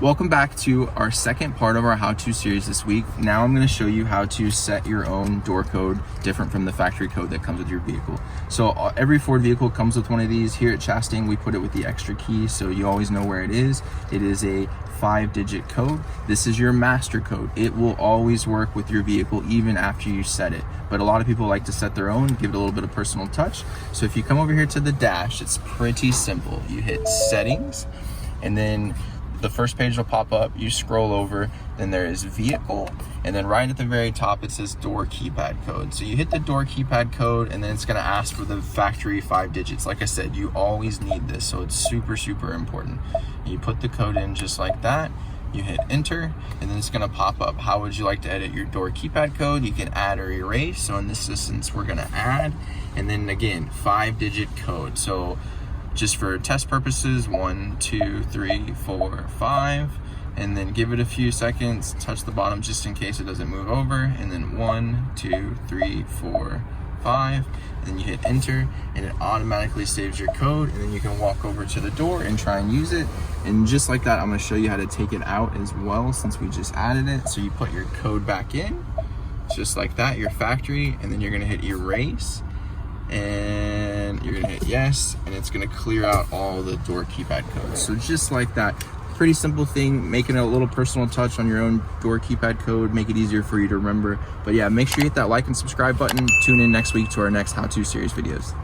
Welcome back to our second part of our how-to series this week. Now I'm going to show you how to set your own door code different from the factory code that comes with your vehicle. So every Ford vehicle comes with one of these. Here at Chastang, we put it with the extra key so you always know where it is. It is a 5-digit code. This is your master code. It will always work with your vehicle even after you set it. But a lot of people like to set their own, give it a little bit of personal touch. So if you come over here to the dash, it's pretty simple. You hit settings, and then the first page will pop up, you scroll over, then there is vehicle, and then right at the very top it says door keypad code. So you hit the door keypad code, and then it's gonna ask for the factory 5 digits. Like I said, you always need this, so it's super important. You put the code in just like that, you hit enter, and then it's gonna pop up. How would you like to edit your door keypad code? You can add or erase. So in this instance, we're gonna add, and then again, 5-digit code. So just for test purposes, 1, 2, 3, 4, 5, and then give it a few seconds, touch the bottom just in case it doesn't move over, and then 1, 2, 3, 4, 5, and then you hit enter, and it automatically saves your code, and then you can walk over to the door and try and use it. And just like that, I'm going to show you how to take it out as well, since we just added it. So you put your code back in, just like that, your factory, and then you're going to hit erase, and you're gonna hit yes, and it's gonna clear out all the door keypad codes. So just like that, pretty simple thing, making a little personal touch on your own door keypad code, make it easier for you to remember. But yeah, make sure you hit that like and subscribe button. Tune in next week to our next how-to series videos.